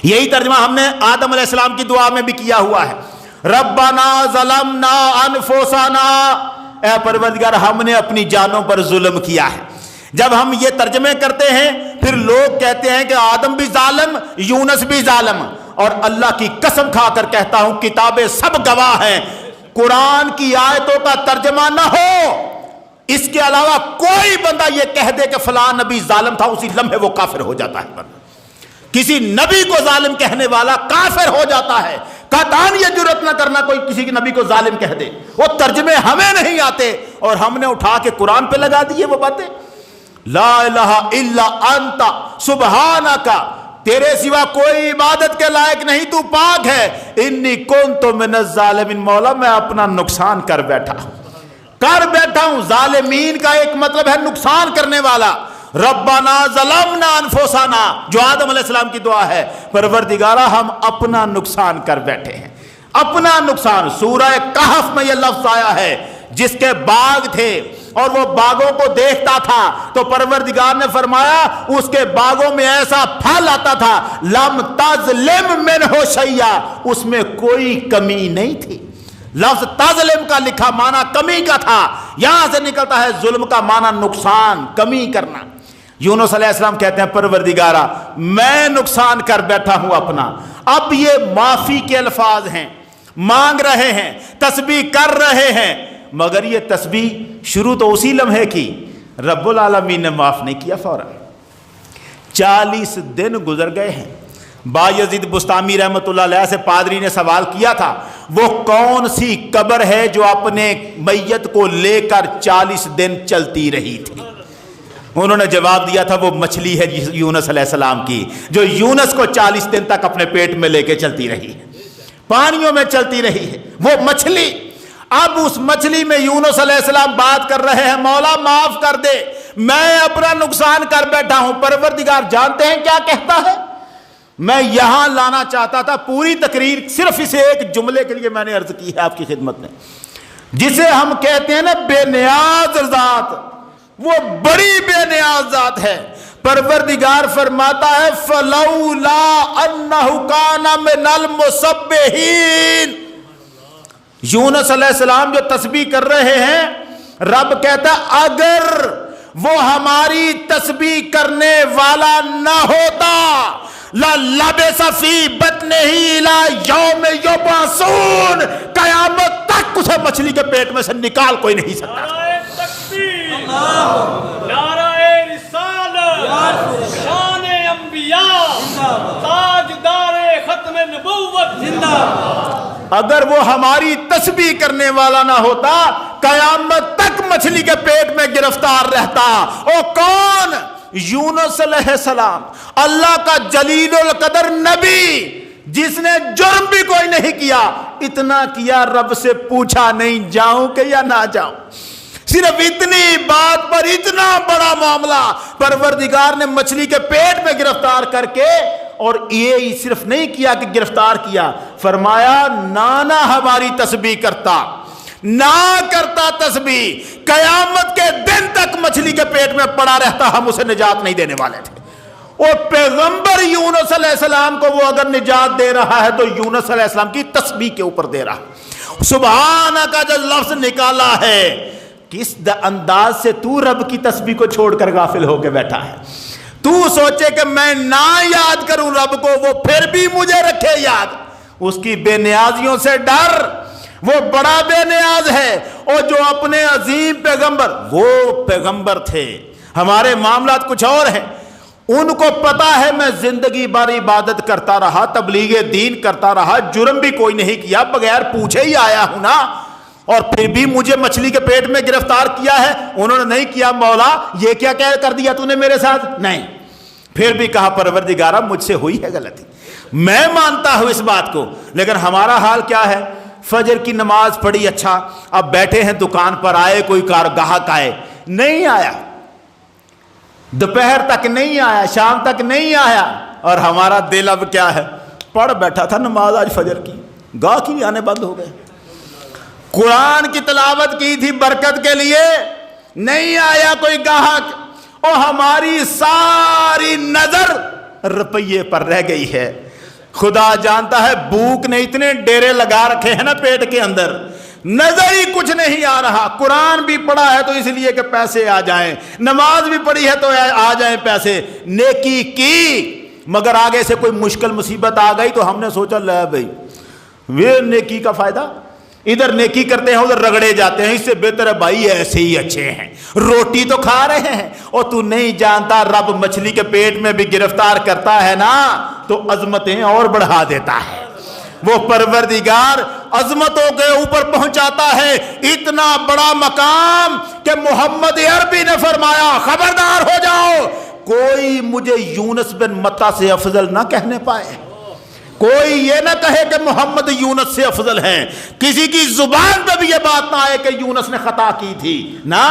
یہی ترجمہ ہم نے آدم علیہ السلام کی دعا میں بھی کیا ہوا ہے، ربنا ظلمنا انفسنا، اے پروردگار ہم نے اپنی جانوں پر ظلم کیا ہے۔ جب ہم یہ ترجمے کرتے ہیں پھر لوگ کہتے ہیں کہ آدم بھی ظالم، یونس بھی ظالم، اور اللہ کی قسم کھا کر کہتا ہوں کتابیں سب گواہ ہیں، قرآن کی آیتوں کا ترجمہ نہ ہو اس کے علاوہ کوئی بندہ یہ کہہ دے کہ فلاں نبی ظالم تھا، اسی لمحے وہ کافر ہو جاتا ہے بندہ، کسی نبی کو ظالم کہنے والا کافر ہو جاتا ہے، قطعاً یہ جرات نہ کرنا کوئی کسی کے نبی کو ظالم کہہ دے، وہ ترجمے ہمیں نہیں آتے اور ہم نے اٹھا کے قرآن پہ لگا دیے وہ باتیں، لا الہ الا انت سبحانک، تیرے سوا کوئی عبادت کے لائق نہیں، تو پاک ہے، انی کنت من الظالمین، مولا میں اپنا نقصان کر بیٹھا ہوں، ظالمین کا ایک مطلب ہے نقصان کرنے والا، ربنا ظلمنا انفسنا، جو آدم علیہ السلام کی دعا ہے، پروردگارا ہم اپنا نقصان کر بیٹھے ہیں، اپنا نقصان۔ سورہ کہف میں یہ لفظ آیا ہے، جس کے باغ تھے اور وہ باغوں کو دیکھتا تھا تو پروردگار نے فرمایا اس کے باغوں میں ایسا پھل آتا تھا لم تظلم منہ شیئا، اس میں کوئی کمی نہیں تھی۔ لفظ تظلم کا لکھا معنی کمی کا تھا، یہاں سے نکلتا ہے ظلم کا معنی نقصان، کمی کرنا۔ یونس علیہ السلام کہتے ہیں پروردگارا میں نقصان کر بیٹھا ہوں اپنا۔ اب یہ معافی کے الفاظ ہیں، مانگ رہے ہیں، تسبیح کر رہے ہیں، مگر یہ تسبیح شروع تو اسی لمحے کی، رب العالمین نے معاف نہیں کیا فوراً۔ 40 دن گزر گئے ہیں۔ بایزید بستامی رحمۃ اللہ علیہ سے پادری نے سوال کیا تھا وہ کون سی قبر ہے جو اپنے میت کو لے کر 40 دن چلتی رہی تھی؟ انہوں نے جواب دیا تھا وہ مچھلی ہے یونس علیہ السلام کی، جو یونس کو 40 دن تک اپنے پیٹ میں لے کے چلتی رہی ہے، پانیوں میں چلتی رہی ہے وہ مچھلی۔ اب اس مچھلی میں یونس علیہ السلام بات کر رہے ہیں مولا معاف کر دے، میں اپنا نقصان کر بیٹھا ہوں۔ پروردگار جانتے ہیں کیا کہتا ہے؟ میں یہاں لانا چاہتا تھا پوری تقریر صرف اسے ایک جملے کے لیے میں نے عرض کی ہے آپ کی خدمت میں، جسے ہم کہتے ہیں نا بے نیاز ذات، وہ بڑی بے نیاز ذات ہے۔ پروردگار فرماتا ہے فلولا انہ کان من المسبحین۔ یونس علیہ السلام جو تسبیح کر رہے ہیں، رب کہتا ہے اگر وہ ہماری تسبیح کرنے والا نہ ہوتا لَلَبِثَ فِي بَطْنِهِ إِلَى يَوْمِ يُبْعَثُونَ، قیامت تک اسے مچھلی کے پیٹ میں سے نکال کوئی نہیں سکتا۔ نعرہ تکبیر، نعرہ رسالت، شان انبیاء، تاجدار ختم نبوت۔ اگر وہ ہماری تسبیح کرنے والا نہ ہوتا قیامت تک مچھلی کے پیٹ میں گرفتار رہتا۔ او کون؟ یونس علیہ السلام، اللہ کا جلیل القدر نبی، جس نے جرم بھی کوئی نہیں کیا، اتنا کیا رب سے پوچھا نہیں جاؤں کہ یا نہ جاؤں۔ صرف اتنی بات پر اتنا بڑا معاملہ پروردگار نے مچھلی کے پیٹ میں گرفتار کر کے، اور یہ صرف نہیں کیا کہ گرفتار کیا، فرمایا نانا ہماری تسبیح کرتا، نہ کرتا تسبیح، قیامت کے دن تک مچھلی کے پیٹ میں پڑا رہتا، ہم اسے نجات نہیں دینے والے تھے۔ اور پیغمبر یونس علیہ السلام کو وہ اگر نجات دے رہا ہے تو یونس علیہ السلام کی تسبیح کے اوپر دے رہا۔ سبحانہ کا جو لفظ نکالا ہے، کس انداز سے تو رب کی تسبیح کو چھوڑ کر غافل ہو کے بیٹھا ہے۔ تو سوچے کہ میں نہ یاد کروں رب کو، وہ پھر بھی مجھے رکھے یاد۔ اس کی بے نیازیوں سے ڈر، وہ بڑا بے نیاز ہے۔ اور جو اپنے عظیم پیغمبر، وہ پیغمبر تھے، ہمارے معاملات کچھ اور ہیں۔ ان کو پتا ہے میں زندگی بھر عبادت کرتا رہا، تبلیغ دین کرتا رہا، جرم بھی کوئی نہیں کیا، بغیر پوچھے ہی آیا ہوں نا، اور پھر بھی مجھے مچھلی کے پیٹ میں گرفتار کیا ہے۔ انہوں نے نہیں کیا مولا یہ کیا کر دیا تو نے میرے ساتھ، نہیں۔ پھر بھی کہا پروردگارا مجھ سے ہوئی ہے غلطی، میں مانتا ہوں اس بات کو، لیکن ہمارا حال کیا ہے؟ فجر کی نماز پڑھی، اچھا اب بیٹھے ہیں دکان پر، آئے کوئی گاہک آئے، نہیں آیا، دوپہر تک نہیں آیا، شام تک نہیں آیا، اور ہمارا دل اب کیا ہے؟ پڑھ بیٹھا تھا نماز آج فجر کی، گاہک ہی آنے بند ہو گئے۔ قرآن کی تلاوت کی تھی برکت کے لیے، نہیں آیا کوئی گاہک، اور ہماری ساری نظر روپیے پر رہ گئی ہے۔ خدا جانتا ہے بھوک نے اتنے ڈیرے لگا رکھے ہیں نا پیٹ کے اندر، نظر ہی کچھ نہیں آ رہا۔ قرآن بھی پڑھا ہے تو اس لیے کہ پیسے آ جائیں، نماز بھی پڑھی ہے تو آ جائیں پیسے، نیکی کی، مگر آگے سے کوئی مشکل مصیبت آ گئی تو ہم نے سوچا لے بھائی وہ نیکی کا فائدہ، ادھر نیکی کرتے ہیں ادھر رگڑے جاتے ہیں، اس سے بہتر ہے بھائی ایسے ہی اچھے ہیں، روٹی تو کھا رہے ہیں۔ اور تو نہیں جانتا رب مچھلی کے پیٹ میں بھی گرفتار کرتا ہے نا تو عظمتیں اور بڑھا دیتا ہے۔ وہ پروردگار عظمتوں کے اوپر پہنچاتا ہے اتنا بڑا مقام کہ محمد عربی نے فرمایا خبردار ہو جاؤ، کوئی مجھے یونس بن متی سے افضل نہ کہنے پائے، کوئی یہ نہ کہے کہ محمد یونس سے افضل ہیں، کسی کی زبان پہ بھی یہ بات نہ آئے کہ یونس نے خطا کی تھی، نہ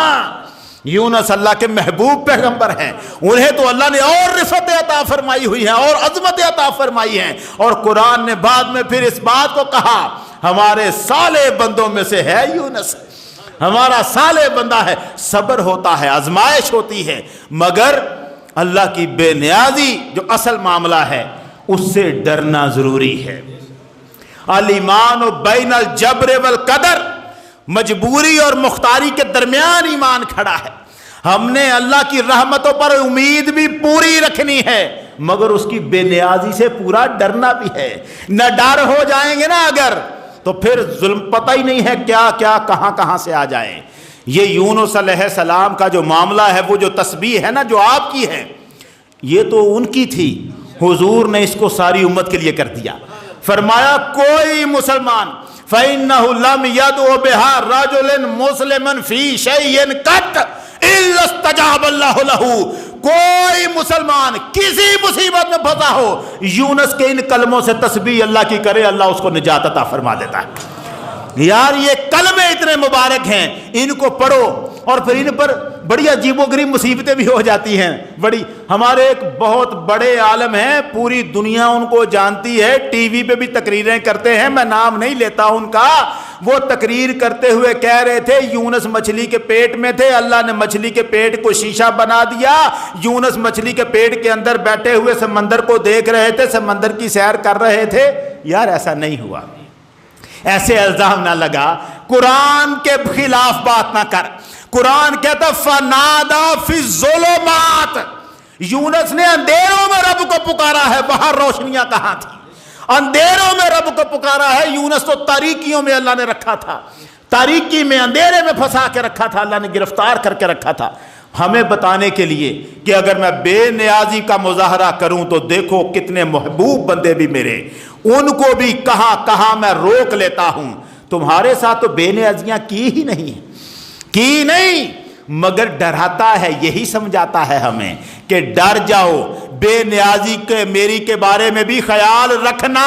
یونس اللہ کے محبوب پیغمبر ہیں، انہیں تو اللہ نے اور رفعت عطا فرمائی ہوئی ہے اور عظمت عطا فرمائی ہیں، اور قرآن نے بعد میں پھر اس بات کو کہا ہمارے صالح بندوں میں سے ہے یونس، ہمارا صالح بندہ ہے۔ صبر ہوتا ہے، آزمائش ہوتی ہے، مگر اللہ کی بے نیازی جو اصل معاملہ ہے اس سے ڈرنا ضروری ہے۔ الایمان بین الجبر والقدر، مجبوری اور مختاری کے درمیان ایمان کھڑا ہے۔ ہم نے اللہ کی رحمتوں پر امید بھی پوری رکھنی ہے، مگر اس کی بے نیازی سے پورا ڈرنا بھی ہے۔ نہ ڈر ہو جائیں گے نا اگر، تو پھر ظلم پتہ ہی نہیں ہے کیا کیا کہاں کہاں سے آ جائیں۔ یہ یونس علیہ السلام کا جو معاملہ ہے، وہ جو تسبیح ہے نا جو آپ کی ہے، یہ تو ان کی تھی، حضور نے اس کو ساری امت کے لیے کر دیا۔ فرمایا کوئی مسلمان فَإِنَّهُ لَمْ يَدْعُ بِهَا رَجُلٌ مُسْلِمٌ فِي شَيْءٍ قَطْ إِلَّا اسْتَجَابَ اللَّهُ لَهُ، کوئی مسلمان کسی مصیبت میں پھنسا ہو، یونس کے ان کلموں سے تسبیح اللہ کی کرے، اللہ اس کو نجات عطا فرما دیتا ہے۔ یار یہ کلمے اتنے مبارک ہیں، ان کو پڑھو اور پھر ان پر بڑی عجیب و غریب مصیبتیں بھی ہو جاتی ہیں۔ بڑی ہمارے ایک بہت بڑے عالم ہیں، پوری دنیا ان کو جانتی ہے، ٹی وی پہ بھی تقریریں کرتے ہیں، میں نام نہیں لیتا ان کا۔ وہ تقریر کرتے ہوئے کہہ رہے تھے یونس مچھلی کے پیٹ میں تھے، اللہ نے مچھلی کے پیٹ کو شیشہ بنا دیا، یونس مچھلی کے پیٹ کے اندر بیٹھے ہوئے سمندر کو دیکھ رہے تھے، سمندر کی سیر کر رہے تھے۔ یار ایسا نہیں ہوا، ایسے الزام نہ لگا، قرآن کے خلاف بات نہ کر۔ قرآن کہتا فَنَادَى فِي الظُّلُمَاتِ، یونس نے اندھیروں میں رب کو پکارا ہے، باہر روشنیاں کہاں تھی؟ اندھیروں میں رب کو پکارا ہے۔ یونس تو تاریکیوں میں اللہ نے رکھا تھا، تاریکی میں اندھیرے میں پھنسا کے رکھا تھا، اللہ نے گرفتار کر کے رکھا تھا، ہمیں بتانے کے لیے کہ اگر میں بے نیازی کا مظاہرہ کروں تو دیکھو کتنے محبوب بندے بھی میرے، ان کو بھی کہاں کہاں میں روک لیتا ہوں۔ تمہارے ساتھ تو بے نیازیاں کی ہی نہیں، کی نہیں، مگر ڈراتا ہے، یہی سمجھاتا ہے ہمیں کہ ڈر جاؤ، بے نیازی کے میری کے بارے میں بھی خیال رکھنا،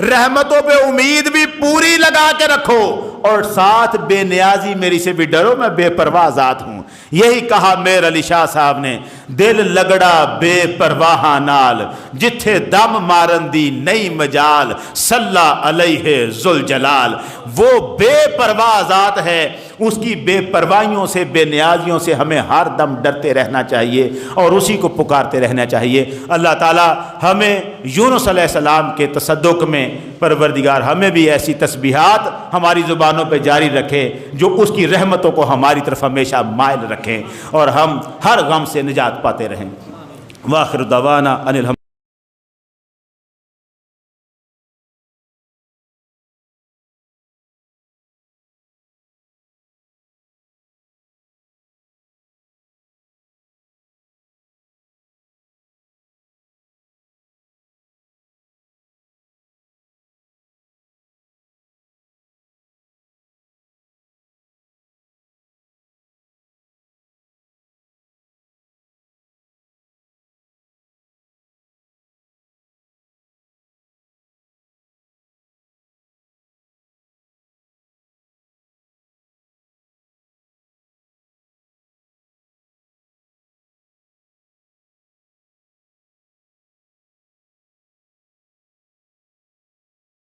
رحمتوں پہ امید بھی پوری لگا کے رکھو، اور ساتھ بے نیازی میری سے بھی ڈرو، میں بے پرواہ ذات ہوں۔ یہی کہا میر علی شاہ صاحب نے، دل لگڑا بے پرواہ نال، جتھے دم مارن دی نئی مجال، صلی علیہ ذوالجلال۔ وہ بے پرواہ ذات ہے، اس کی بے پرواہیوں سے، بے نیازیوں سے ہمیں ہر دم ڈرتے رہنا چاہیے اور اسی کو پکارتے رہنا چاہیے۔ اللہ تعالی ہمیں یونس علیہ السلام کے تصدق میں پروردگار ہمیں بھی ایسی تسبیحات ہماری زبانوں پہ جاری رکھے جو اس کی رحمتوں کو ہماری طرف ہمیشہ مائل رکھیں اور ہم ہر غم سے نجات پاتے رہیں۔ وآخر دعوانا ان الحمد